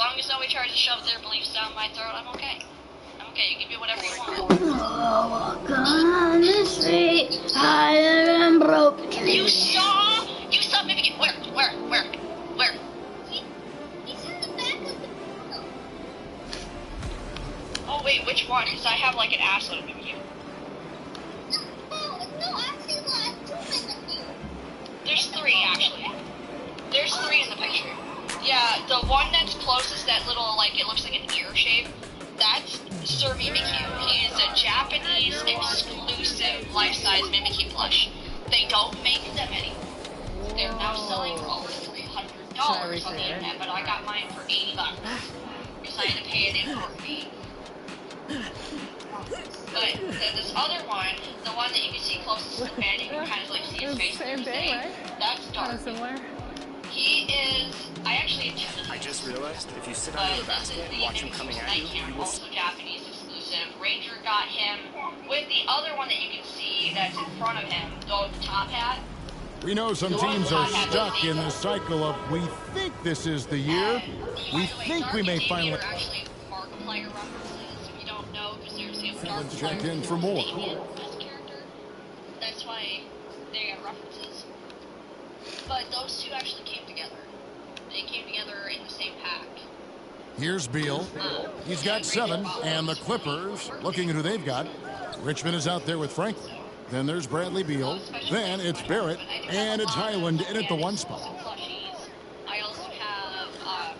long as nobody tries to shove their beliefs down my throat, I'm okay. I'm okay. You can do whatever you want. Walk on the street, tired and broke. You saw Mimic. Where? He's in the back of the portal. Oh wait, which one? Because I have like an assload of Mimic. No, actually, two Mimic. There's 3 actually. There's 3 in the picture. Yeah, the one that's closest, that little, like, it looks like an ear shape, that's Sir Mimikyu. He is a Japanese exclusive life-size Mimikyu plush. They don't make them anymore. They're now selling for over $300 on the internet, but I got mine for $80 because I had to pay an import fee. But this other one, the one that you can see closest to the bed, you can kind of like see his face. Same thing, right? That's dark. Kind of similar. He is. I actually. I just realized if you sit under the basket and watch him coming at you, you will. Also Japanese exclusive. Ranger got him with the other one that you can see that's in front of him, the top hat. We know some teams are stuck in the cycle of we think this is the year. We think we may finally. Actually, Markiplier references. If you don't know, because there's dark check in for more. That's why they have references. But those two actually came together. They came together in the same pack. Here's Beal. He's got 7, and the Clippers, looking at who they've got. Richmond is out there with Franklin. Then there's Bradley Beal. Then it's Barrett, and it's Highland in at the 1 spot. I also have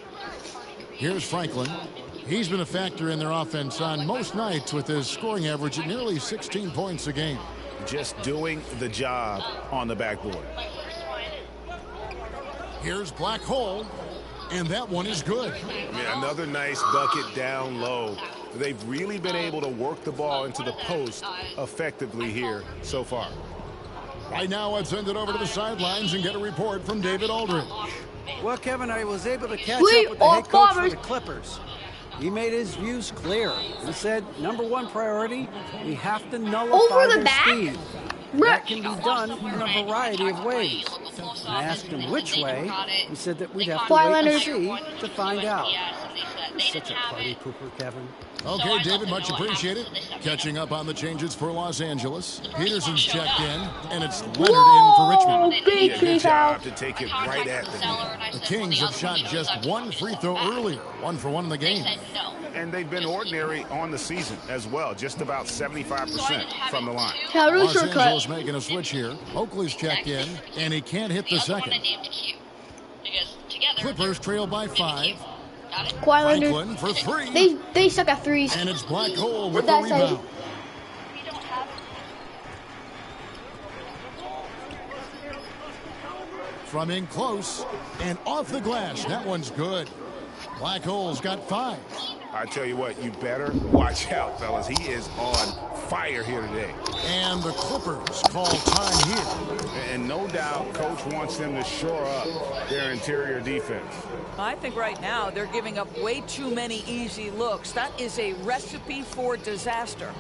Here's Franklin. He's been a factor in their offense on most nights with his scoring average at nearly 16 points a game. Just doing the job on the backboard. Here's Black Hole, and that one is good. Yeah, another nice bucket down low. They've really been able to work the ball into the post effectively here so far. Right now, let's send it over to the sidelines and get a report from David Aldridge. Well, Kevin, I was able to catch up with the head coach for the Clippers. He made his views clear. He said, #1 priority, we have to nullify their speed. That can be done in a variety of ways. I asked him which way. He said that we'd have to wait and see to find out. He's such a party pooper, Kevin. Okay, David, much appreciated. Catching up on the changes for Los Angeles. Peterson's checked in, and it's Leonard in for Richmond. Yeah, good job to take it right at them. The Kings have shot just 1 free throw earlier, 1 for 1 in the game. And they've been ordinary on the season as well, just about 75% from the line. Los Angeles making a switch here. Oakley's checked in, and he can't hit the second. Clippers trail by 5. Franklin for 3. They suck at threes. And it's Black Hole with the rebound. From in close and off the glass. That one's good. Black Hole's got 5. I tell you what, you better watch out, fellas. He is on fire here today. And the Clippers call time here. And no doubt, Coach wants them to shore up their interior defense. I think right now they're giving up way too many easy looks. That is a recipe for disaster.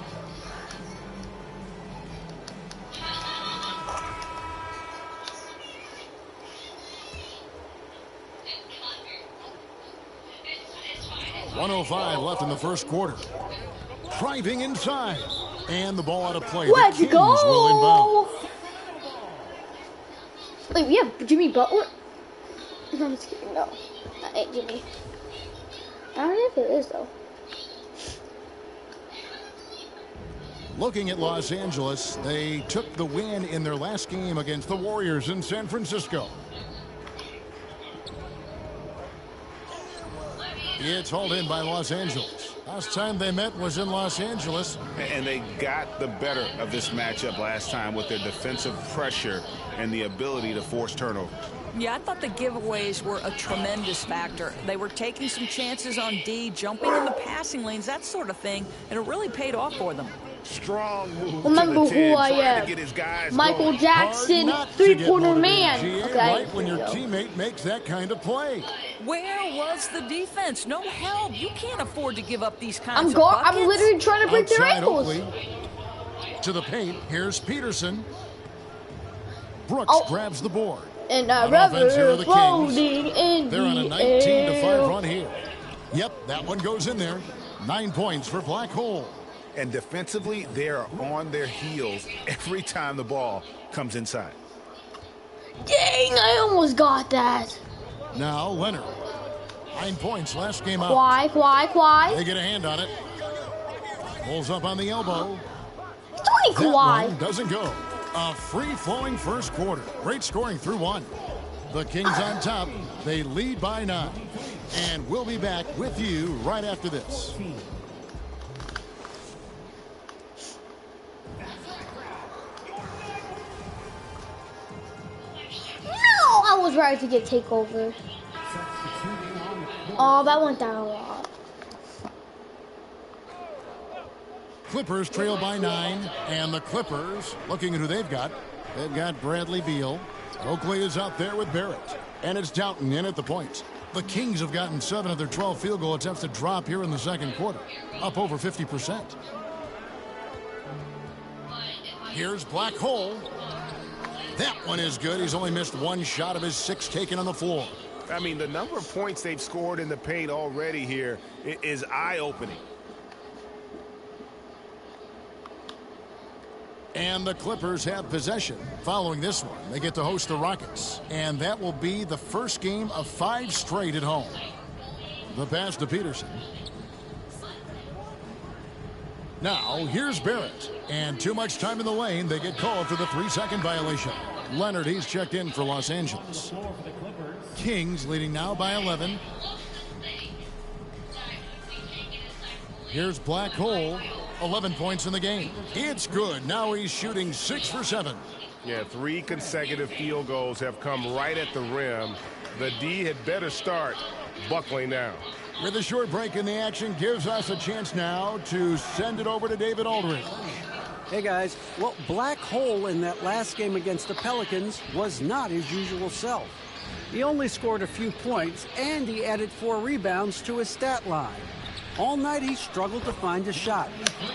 .105 left in the first quarter. Driving inside. And the ball out of play. Let's the Kings go! will inbound. Wait, we have Jimmy Butler? No, I'm just kidding. No, that ain't Jimmy. I don't know if it is, though. Looking at Los Angeles, they took the win in their last game against the Warriors in San Francisco. It's hauled in by Los Angeles. Last time they met was in Los Angeles. And they got the better of this matchup last time with their defensive pressure and the ability to force turnovers. Yeah, I thought the giveaways were a tremendous factor. They were taking some chances on D, jumping in the passing lanes, that sort of thing, and it really paid off for them. Strong move. Remember to the 10, who I trying am. to get his guys Michael going. Jackson, three-pointer man. GA, Okay. right when your teammate makes that kind of play. Where was the defense? No help. You can't afford to give up these kinds of buckets. I'm literally trying to break their Outside ankles. Oakley. To the paint. Here's Peterson. Brooks grabs the board. And On offense here are rubber the floating Kings. in They're on a the 19-5 air. run here. Yep, that one goes in there. 9 points for Black Hole. And defensively, they are on their heels every time the ball comes inside. Dang, I almost got that. Now Leonard. 9 points last game out. Why? They get a hand on it. Pulls up on the elbow. It's only That one doesn't go. A free-flowing first quarter. Great scoring through 1. The Kings on top. They lead by 9. And we'll be back with you right after this. No, I was right to get takeover. Oh, that went down a lot. Clippers trail by 9, and the Clippers, looking at who they've got Bradley Beal. Oakley is out there with Barrett, and it's Doughton in at the point. The Kings have gotten 7 of their 12 field goal attempts to drop here in the second quarter, up over 50%. Here's Black Hole. That one is good. He's only missed 1 shot of his 6 taken on the floor. I mean, the number of points they've scored in the paint already here is eye-opening. And the Clippers have possession. Following this one, they get to host the Rockets. And that will be the first game of 5 straight at home. The pass to Peterson. Now, here's Barrett. And too much time in the lane. They get called for the 3-second violation. Leonard, he's checked in for Los Angeles. Kings leading now by 11. Here's Black Hole. 11 points in the game. It's good. Now he's shooting 6 for 7. Yeah, 3 consecutive field goals have come right at the rim. The D had better start buckling down. With a short break in the action, gives us a chance now to send it over to David Aldridge. Hey guys, well, Black Hole in that last game against the Pelicans was not his usual self. He only scored a few points, and he added 4 rebounds to his stat line. All night he struggled to find a shot,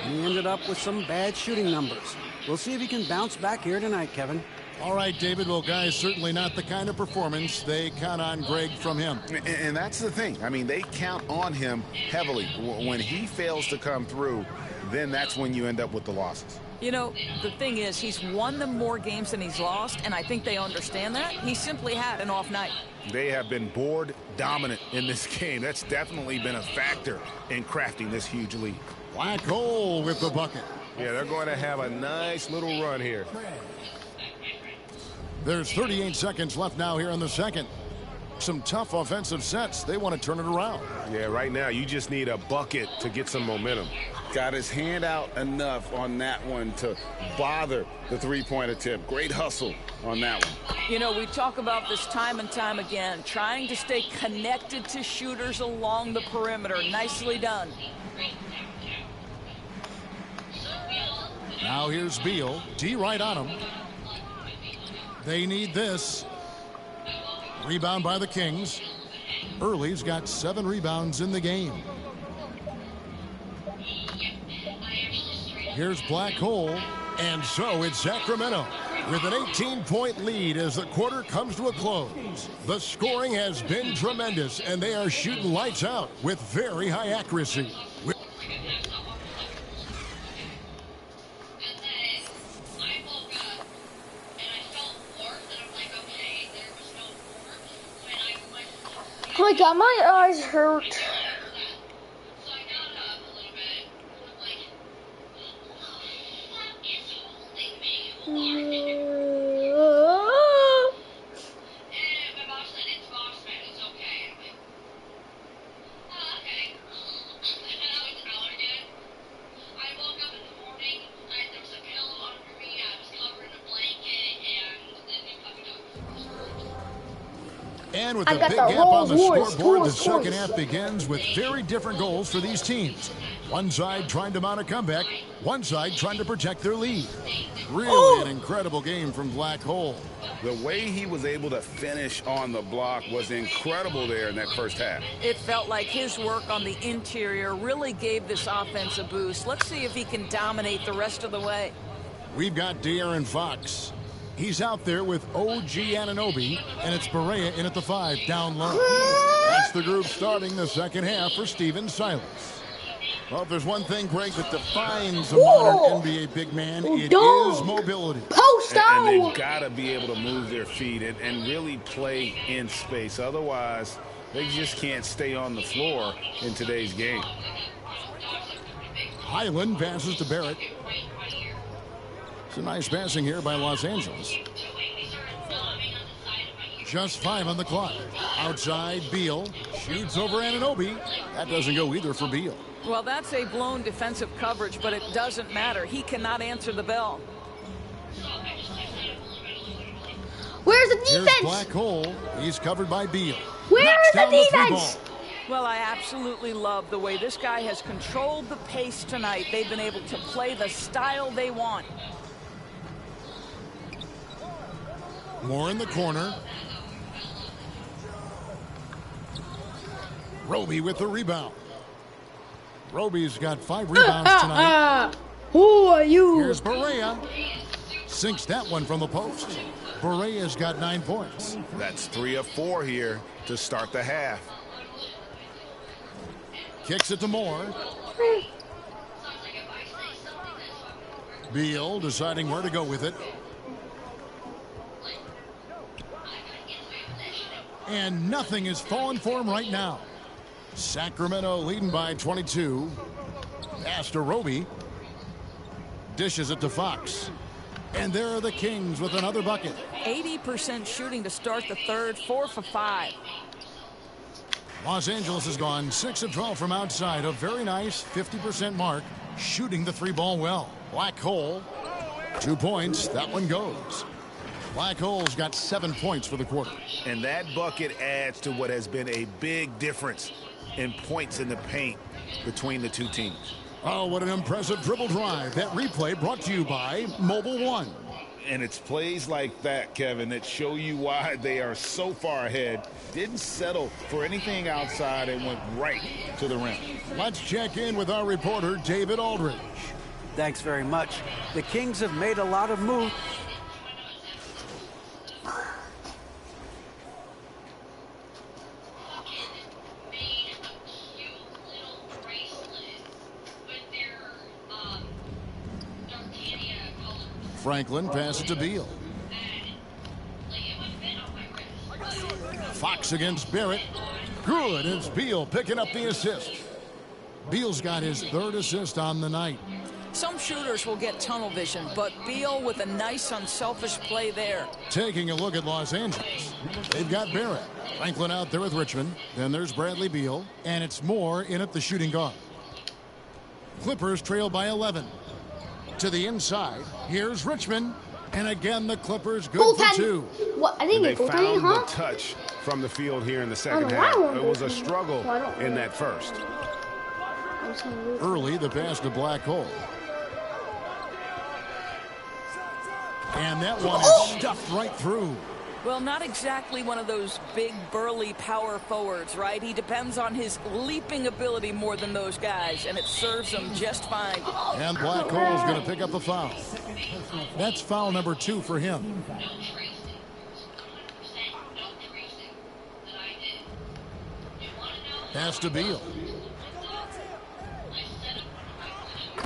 and he ended up with some bad shooting numbers. We'll see if he can bounce back here tonight, Kevin. All right, David. Well, guys, certainly not the kind of performance they count on, Greg, from him. And that's the thing. I mean, they count on him heavily. When he fails to come through, then that's when you end up with the losses. You know, the thing is, he's won them more games than he's lost, and I think they understand that. He simply had an off night. They have been board dominant in this game. That's definitely been a factor in crafting this huge lead. Black Hole with the bucket. Yeah, they're going to have a nice little run here. There's 38 seconds left now here in the second. Some tough offensive sets. They want to turn it around. Yeah, right now you just need a bucket to get some momentum. Got his hand out enough on that one to bother the three-point attempt. Great hustle on that one. You know, we talk about this time and time again, trying to stay connected to shooters along the perimeter. Nicely done. Now here's Beal. D right on him. They need this. Rebound by the Kings. Early's got 7 rebounds in the game. Here's Black Hole. And so it's Sacramento with an 18-point lead as the quarter comes to a close. The scoring has been tremendous, and they are shooting lights out with very high accuracy. Oh my god, my eyes hurt. And with a big gap on the scoreboard, the second half begins with very different goals for these teams. One side trying to mount a comeback, one side trying to protect their lead. Really an incredible game from Black Hole. The way he was able to finish on the block was incredible there in that first half. It felt like his work on the interior really gave this offense a boost. Let's see if he can dominate the rest of the way. We've got De'Aaron Fox. He's out there with OG Anunoby, and it's Barea in at the 5 down low. That's the group starting the second half for Steven Silas. Well, if there's one thing, Greg, that defines a modern NBA big man, it is mobility. And they've got to be able to move their feet and really play in space. Otherwise, they just can't stay on the floor in today's game. Highland passes to Barrett. It's a nice passing here by Los Angeles. Just 5 on the clock. Outside, Beal shoots over Anunoby. That doesn't go either for Beal. Well, that's a blown defensive coverage, but it doesn't matter. He cannot answer the bell. Where's the defense? Here's Black Hole. He's covered by Beal. Where's the defense? Well, I absolutely love the way this guy has controlled the pace tonight. They've been able to play the style they want. More in the corner. Roby with the rebound. Roby's got 5 rebounds tonight. Who are you? Here's Barea. Sinks that one from the post. Barea's got 9 points. That's 3 of 4 here to start the half. Kicks it to Moore. Beal deciding where to go with it. And nothing is falling for him right now. Sacramento leading by 22. Pass to Roby. Dishes it to Fox. And there are the Kings with another bucket. 80% shooting to start the third, 4 for 5. Los Angeles has gone 6 of 12 from outside. A very nice 50% mark. Shooting the 3-ball well. Black Hole. 2 points. That one goes. Black Hole's got 7 points for the quarter. And that bucket adds to what has been a big difference in points in the paint between the two teams. Oh, what an impressive dribble drive. That replay brought to you by Mobile One. And it's plays like that, Kevin, that show you why they are so far ahead. Didn't settle for anything outside and went right to the rim. Let's check in with our reporter, David Aldridge. Thanks very much. The Kings have made a lot of moves. Franklin passes to Beal. Fox against Barrett. Good. It's Beal picking up the assist. Beal's got his 3rd assist on the night. Some shooters will get tunnel vision, but Beal with a nice unselfish play there. Taking a look at Los Angeles. They've got Barrett. Franklin out there with Richmond. Then there's Bradley Beal. And it's Moore in at the shooting guard. Clippers trail by 11. To the inside. Here's Richmond. And again, the Clippers good for 2. What? I think they it's found huh? the touch from the field here in the second half. It was a struggle in that first. Early, the pass to Black Hole. And that one is stuffed right through. Well, not exactly one of those big, burly power forwards, right? He depends on his leaping ability more than those guys, and it serves him just fine. And Black Hole's going to pick up the foul. That's foul number 2 for him. Pass to Beal.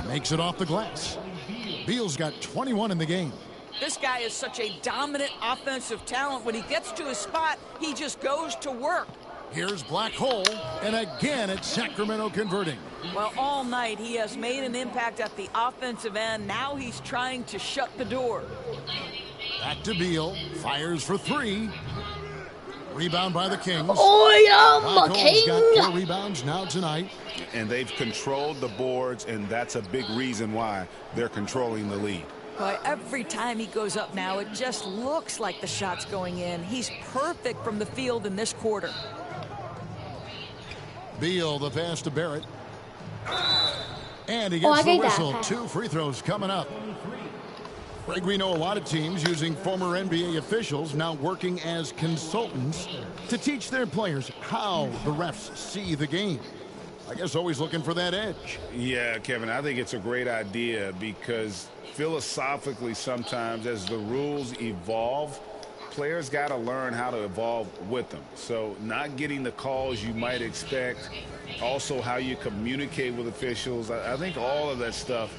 Makes it off the glass. Beal's got 21 in the game. This guy is such a dominant offensive talent. When he gets to his spot, he just goes to work. Here's Black Hole, and again it's Sacramento converting. Well, all night he has made an impact at the offensive end. Now he's trying to shut the door. Back to Beal, fires for 3. Rebound by the Kings. Oh, yeah, Black Hole's got 4 rebounds now tonight. And they've controlled the boards, and that's a big reason why they're controlling the lead. Boy, every time he goes up now, it just looks like the shot's going in. He's perfect from the field in this quarter. Beal, the pass to Barrett. And he gets the whistle. 2 free throws coming up. Greg, we know a lot of teams using former NBA officials now working as consultants to teach their players how the refs see the game. I guess always looking for that edge. Yeah, Kevin, I think it's a great idea because philosophically sometimes as the rules evolve, players got to learn how to evolve with them. So not getting the calls you might expect, also how you communicate with officials. I think all of that stuff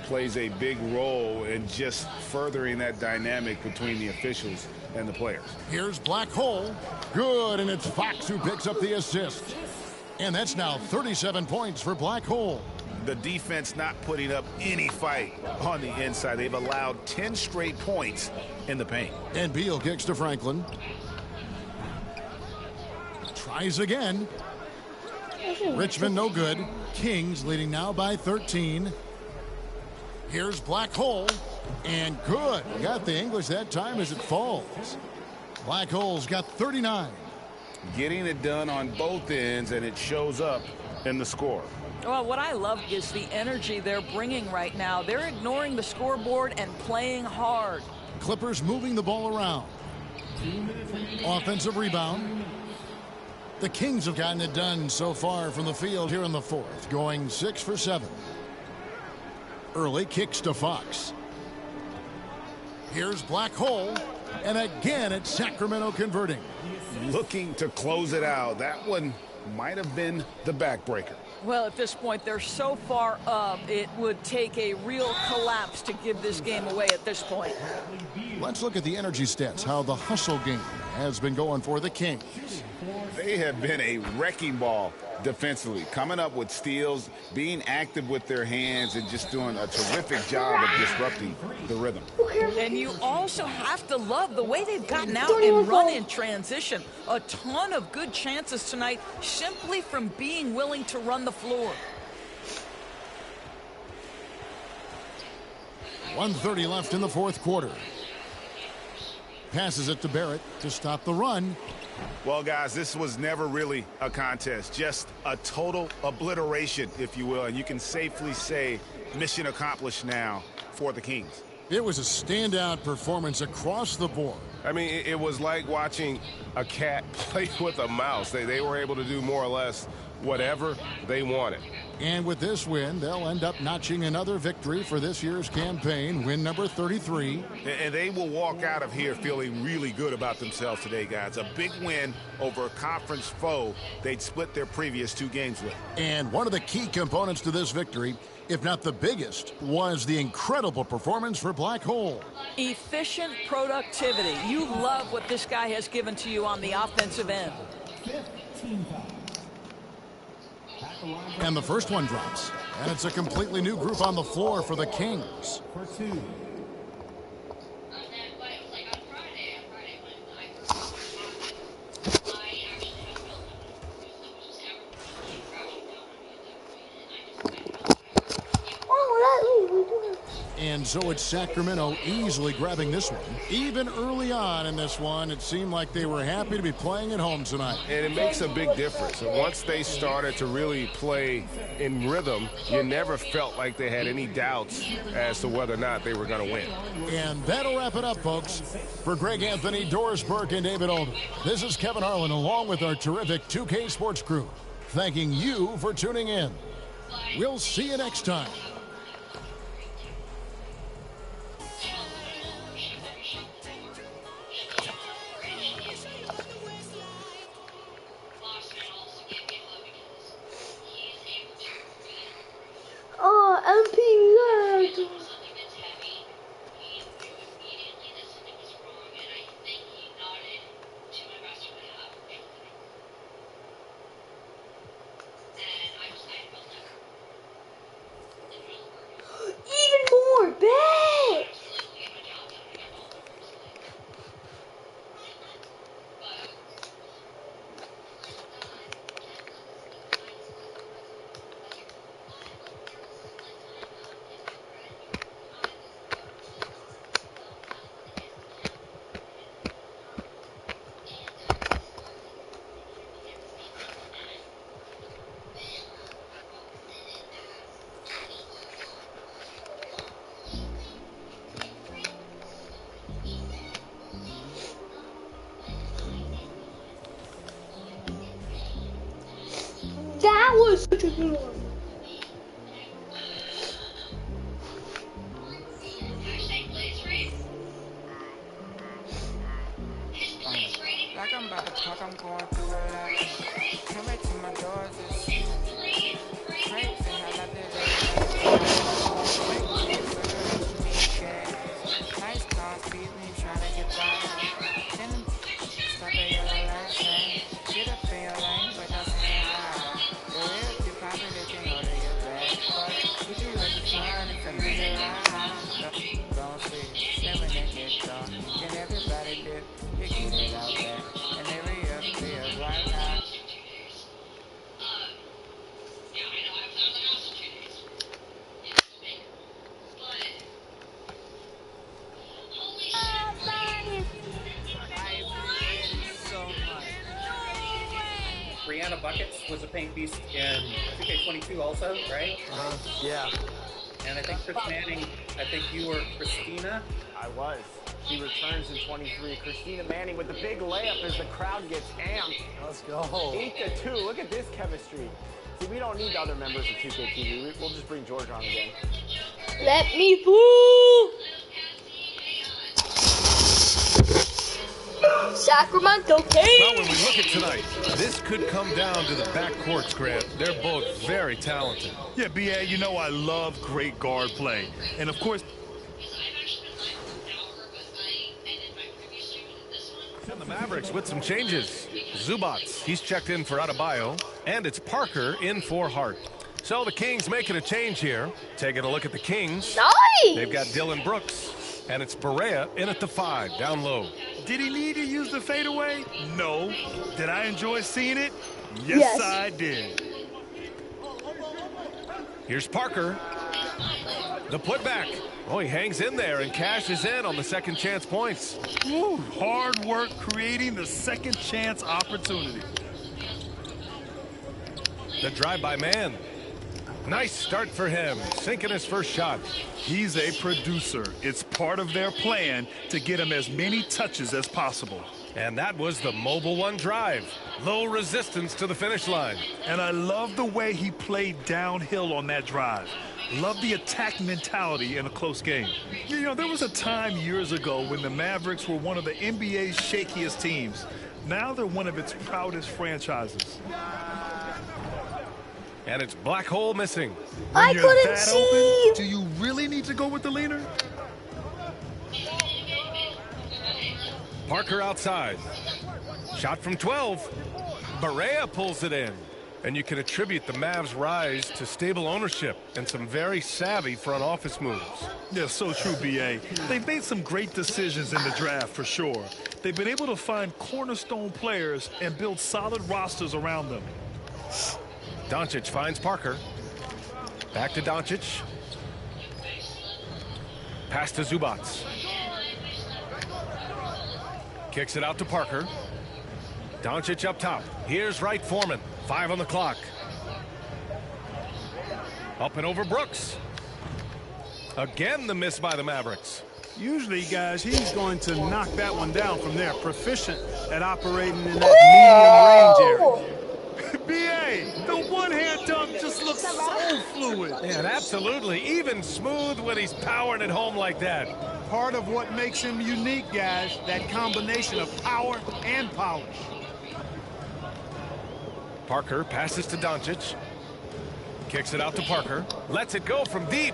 plays a big role in just furthering that dynamic between the officials and the players. Here's Black Hole. Good, and it's Fox who picks up the assist. And that's now 37 points for Black Hole. The defense not putting up any fight on the inside. They've allowed 10 straight points in the paint. And Beal kicks to Franklin. Tries again. Richmond no good. Kings leading now by 13. Here's Black Hole. And good. Got the English that time as it falls. Black Hole's got 39. Getting it done on both ends, and it shows up in the score. Well, what I love is the energy they're bringing right now. They're ignoring the scoreboard and playing hard. Clippers moving the ball around. Offensive rebound. The Kings have gotten it done so far from the field here in the fourth, going 6 for 7. Early kicks to Fox. Here's Black Hole, and again it's Sacramento converting. Looking to close it out. That one might have been the backbreaker. Well, at this point, they're so far up, it would take a real collapse to give this game away at this point. Let's look at the energy stats, how the hustle game has been going for the Kings. They have been a wrecking ball defensively, coming up with steals, being active with their hands, and just doing a terrific job of disrupting the rhythm. And you also have to love the way they've gotten out and run in transition. A ton of good chances tonight simply from being willing to run the floor. 1:30 left in the fourth quarter. Passes it to Barrett to stop the run. Well, guys, this was never really a contest, just a total obliteration, if you will, and you can safely say mission accomplished now for the Kings. It was a standout performance across the board. I mean, it was like watching a cat play with a mouse. They were able to do more or less whatever they wanted. And with this win, they'll end up notching another victory for this year's campaign, win number 33. And they will walk out of here feeling really good about themselves today, guys. A big win over a conference foe they'd split their previous 2 games with. And one of the key components to this victory, if not the biggest, was the incredible performance for Black Hole. Efficient productivity. You love what this guy has given to you on the offensive end. And the first one drops. And it's a completely new group on the floor for the Kings. And so it's Sacramento easily grabbing this one. Even early on in this one, it seemed like they were happy to be playing at home tonight. And it makes a big difference. And once they started to really play in rhythm, you never felt like they had any doubts as to whether or not they were going to win. And that'll wrap it up, folks. For Greg Anthony, Doris Burke, and David Old, this is Kevin Harlan along with our terrific 2K Sports crew, thanking you for tuning in. We'll see you next time. That was such a good one. was a paint beast in 2K22 also, right? Yeah. And I think Chris Manning, I think you were Christina. I was. She returns in 23. Christina Manning with the big layup as the crowd gets amped. Let's go. 8-2. Look at this chemistry. See, we don't need the other members of 2K23. We'll just bring George on again. Let me through. Sacramento Kings. Well, when we look at tonight, this could come down to the backcourts, Grant. They're both very talented. Yeah, B.A., you know I love great guard play. And, of course, and the Mavericks with some changes. Zubats, he's checked in for Adebayo, and it's Parker in for Hart. So the Kings making a change here. Taking a look at the Kings. Nice. They've got Dylan Brooks, and it's Barea in at the 5, down low. did he need to use the fadeaway? No. Did I enjoy seeing it? Yes. I did. Here's Parker. The putback. Oh, he hangs in there and cashes in on the second chance points. Woo, hard work creating the second chance opportunity. The drive-by man. Nice start for him, sinking his first shot. He's a producer. It's part of their plan to get him as many touches as possible. And that was the Mobile One drive. Low resistance to the finish line. And I love the way he played downhill on that drive. Love the attack mentality in a close game. You know, there was a time years ago when the Mavericks were one of the NBA's shakiest teams. Now they're one of its proudest franchises. And it's black hole missing. I couldn't see. Open, do you really need to go with the leaner? Parker outside. Shot from 12. Barea pulls it in. And you can attribute the Mavs' rise to stable ownership and some very savvy front office moves. Yeah, so true, B.A. They've made some great decisions in the draft, for sure. They've been able to find cornerstone players and build solid rosters around them. Doncic finds Parker. Back to Doncic. Pass to Zubats. Kicks it out to Parker. Doncic up top. Here's Wright Foreman. 5 on the clock. Up and over Brooks. Again, the miss by the Mavericks. Usually, guys, he's going to knock that one down from there. Proficient at operating in that medium range area. B.A., the one-hand dunk just looks so fluid. Yeah, and absolutely. Even smooth when he's powering it home like that. Part of what makes him unique, guys, that combination of power and polish. Parker passes to Doncic. Kicks it out to Parker. Lets it go from deep.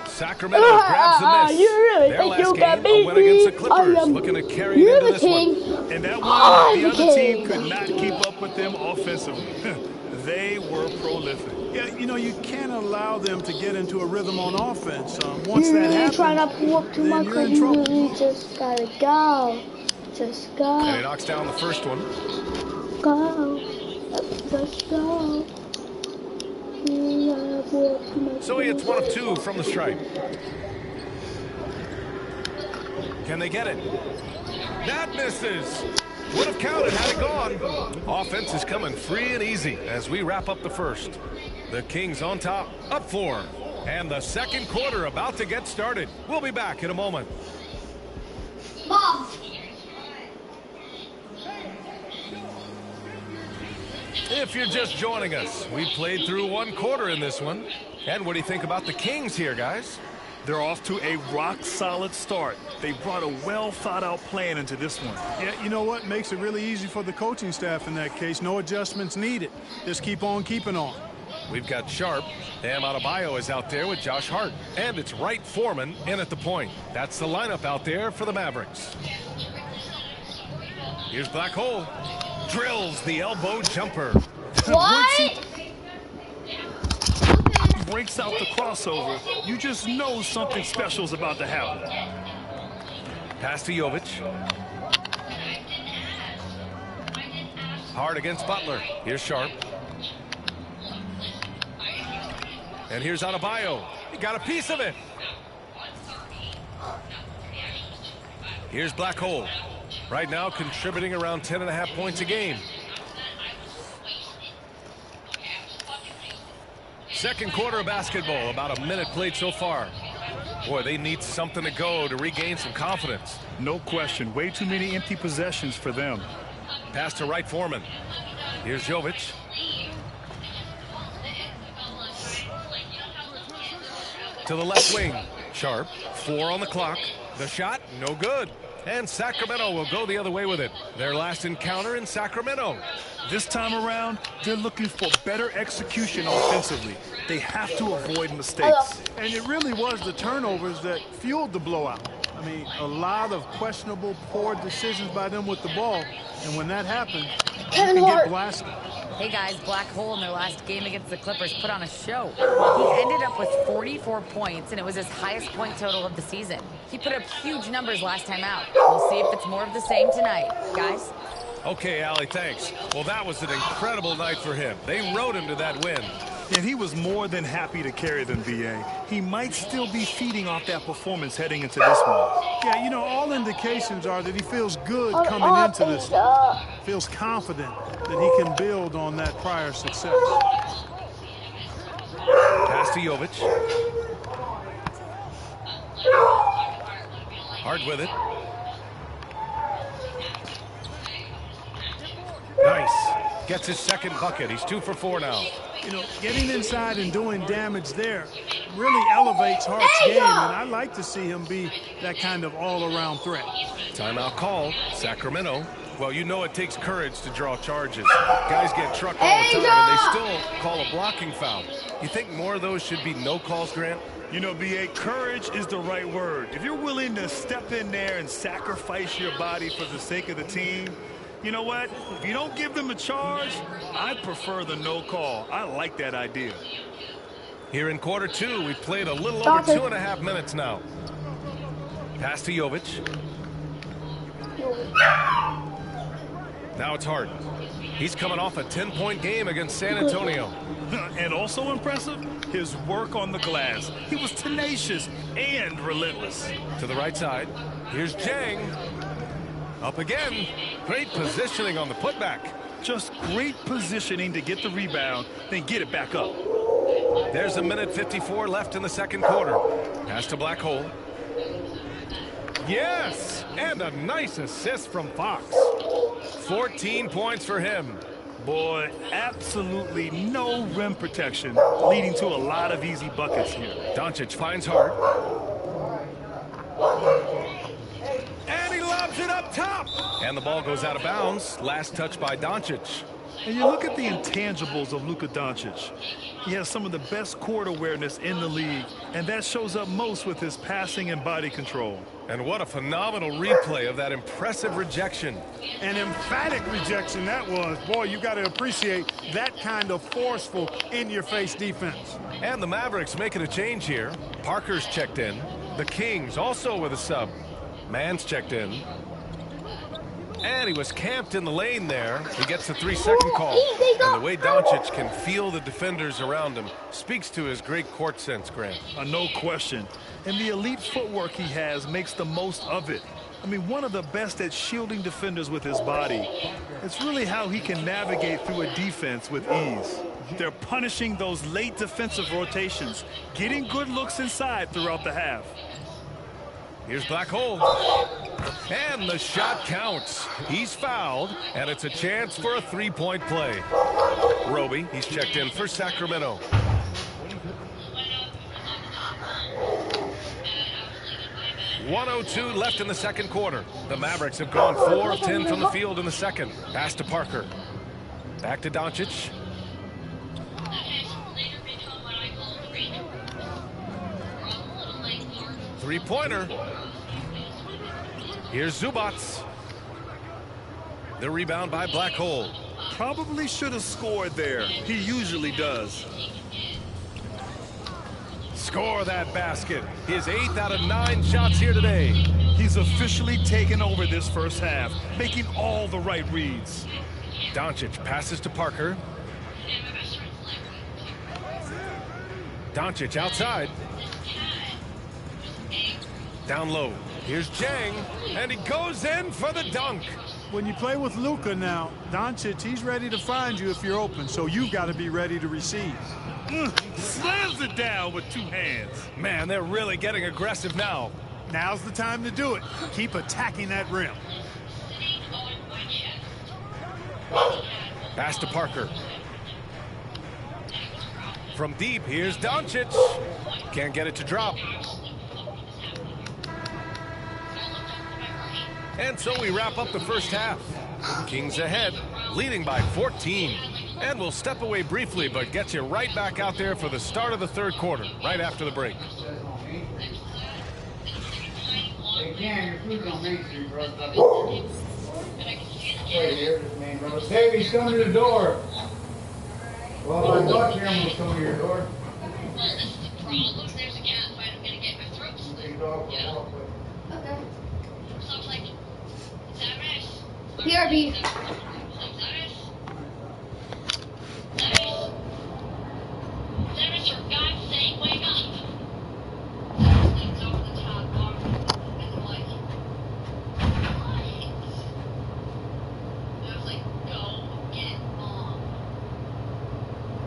Sacramento grabs the miss. You really Their think last you game, can a beat win me? against the Clippers, looking to carry it into this one. And that one, the other team could not keep up with them offensively. They were prolific. Yeah, you know, you can't allow them to get into a rhythm on offense. Once that really happens, trying to pull up too much, you're in you trouble. really just gotta go. Just go. And he knocks down the first one. Go. Just go. So he hits 1 of 2 from the stripe. Can they get it? That misses. Would have counted had it gone. Offense is coming free and easy as we wrap up the first. The Kings on top, up 4. And the second quarter about to get started. We'll be back in a moment. Mom. If you're just joining us, we played through 1 quarter in this one. And what do you think about the Kings here, guys? They're off to a rock-solid start. They brought a well-thought-out plan into this one. Yeah, you know what? Makes it really easy for the coaching staff in that case. No adjustments needed. Just keep on keeping on. We've got Sharp. Bam Adebayo is out there with Josh Hart. And it's Wright Foreman in at the point. That's the lineup out there for the Mavericks. Here's Black Hole. Drills the elbow jumper. What? Breaks out the crossover, you just know something special is about to happen. Pass to Jovic. Hard against Butler. Here's Sharp. And here's Adebayo. He got a piece of it. Here's Black Hole. Right now contributing around 10.5 points a game. Second quarter of basketball, about a minute played so far. Boy, they need something to go to regain some confidence. No question. Way too many empty possessions for them. Pass to Wright Foreman. Here's Jovic. To the left wing. Sharp. 4 on the clock. The shot, no good. And Sacramento will go the other way with it. Their last encounter in Sacramento. This time around, they're looking for better execution offensively. They have to avoid mistakes. And it really was the turnovers that fueled the blowout. I mean, a lot of questionable, poor decisions by them with the ball. And when that happens, you can get blasted. Hey guys, Black Hole in their last game against the Clippers put on a show. He ended up with 44 points, and it was his highest point total of the season. He put up huge numbers last time out. We'll see if it's more of the same tonight. Guys? Okay, Allie, thanks. Well, that was an incredible night for him. They rode him to that win. And he was more than happy to carry them, B.A. He might still be feeding off that performance heading into this one. Yeah, you know, all indications are that he feels good coming into this. Feels confident that he can build on that prior success. Pass to Jovic. Hard with it. Nice. Gets his second bucket. He's 2 for 4 now. You know, getting inside and doing damage there really elevates Hart's game, and I like to see him be that kind of all-around threat. Timeout call. Sacramento. Well, you know it takes courage to draw charges. Guys get trucked all the time, and they still call a blocking foul. You think more of those should be no calls, Grant? You know, B.A., courage is the right word. If you're willing to step in there and sacrifice your body for the sake of the team, you know what? If you don't give them a charge, I prefer the no call. I like that idea. Here in quarter 2, we've played a little over 2.5 minutes now. Pass to Jovic. Now it's Hart. He's coming off a 10-point game against San Antonio. And also impressive, his work on the glass. He was tenacious and relentless. To the right side. Here's Jang. Up again. Great positioning on the putback. Just great positioning to get the rebound, then get it back up. There's a minute 54 left in the second quarter. Pass to Black Hole. Yes! And a nice assist from Fox. 14 points for him. Boy, absolutely no rim protection, leading to a lot of easy buckets here. Doncic finds Hart. And he lobs it up top. And the ball goes out of bounds. Last touch by Doncic. And you look at the intangibles of Luka Doncic. He has some of the best court awareness in the league, and that shows up most with his passing and body control. And what a phenomenal replay of that impressive rejection. An emphatic rejection that was. Boy, you got to appreciate that kind of forceful, in-your-face defense. And the Mavericks making a change here. Parker's checked in. The Kings also with a sub. Mann's checked in. And he was camped in the lane there. He gets the 3-second call. And the way Doncic can feel the defenders around him speaks to his great court sense, Grant. No question. And the elite footwork he has makes the most of it. I mean, one of the best at shielding defenders with his body. It's really how he can navigate through a defense with ease. They're punishing those late defensive rotations, getting good looks inside throughout the half. Here's Black Hole. And the shot counts. He's fouled, and it's a chance for a 3-point play. Roby, he's checked in for Sacramento. .102 left in the second quarter. The Mavericks have gone 4 of 10 from the field in the second. Pass to Parker. Back to Doncic. Three-pointer. Here's Zubats. The rebound by Black Hole. Probably should have scored there. He usually does. Score that basket. His 8th out of 9 shots here today. He's officially taken over this first half, making all the right reads. Doncic passes to Parker. Doncic outside. Down low. Here's Jang, and he goes in for the dunk. when you play with Luka now, Doncic, he's ready to find you if you're open, so you've got to be ready to receive. Slams it down with 2 hands. Man, they're really getting aggressive now. Now's the time to do it. Keep attacking that rim. Pass to Parker. From deep, here's Doncic. Can't get it to drop. And so we wrap up the first half. Kings ahead, leading by 14. And we'll step away briefly, but get you right back out there for the start of the third quarter, right after the break. Davy's coming to the door. Well, I thought Cameron was coming to your door. Well, this is the problem. There's a cat fight. I'm gonna get my throat slit. Yeah. Okay. So I was like, is that nice? PRB. Is that nice? Dennis, for God's sake, wake up! It's over the top, Mom. And I'm like, what? And I was like, go get Mom.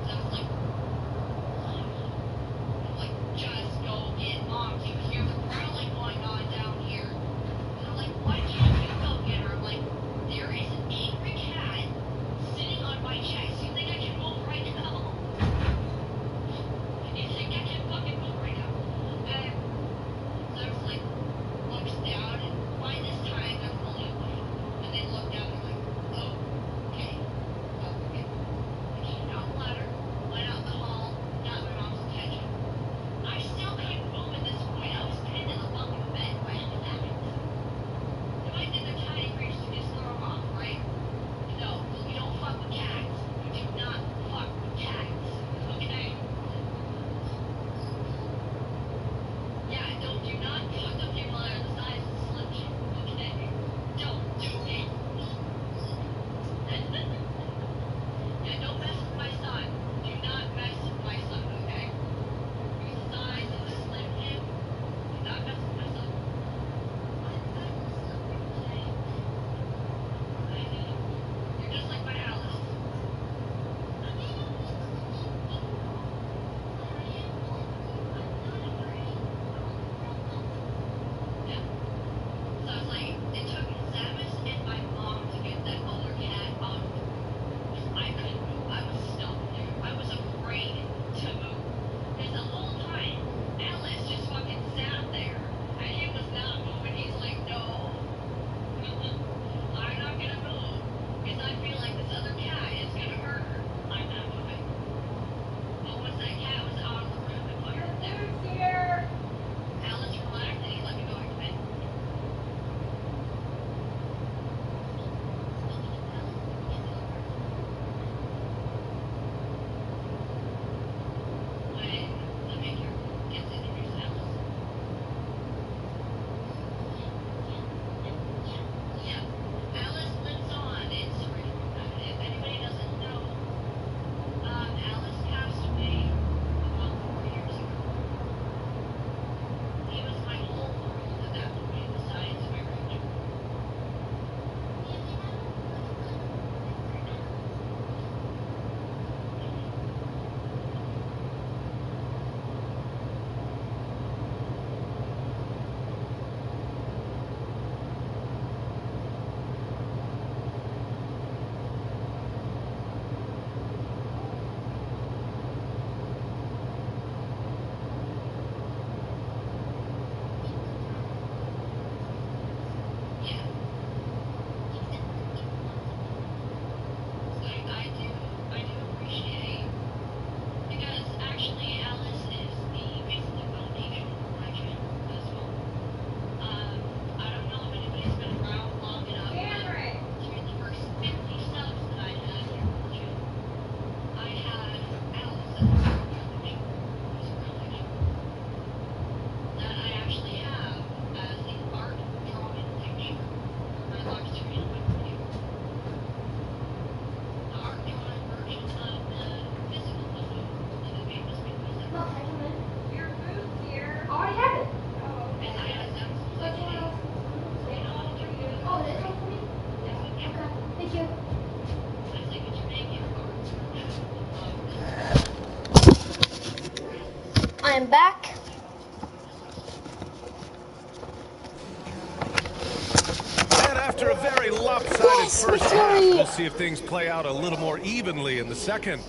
And I was like, what? I'm like, just go get Mom. You hear the growling going on down here. And I'm like, why can't you go get her? I'm like, there is an angry cat sitting on my chest. You think I can move right now? I am back. And after a very lopsided first half, we'll see if things play out a little more evenly in the second.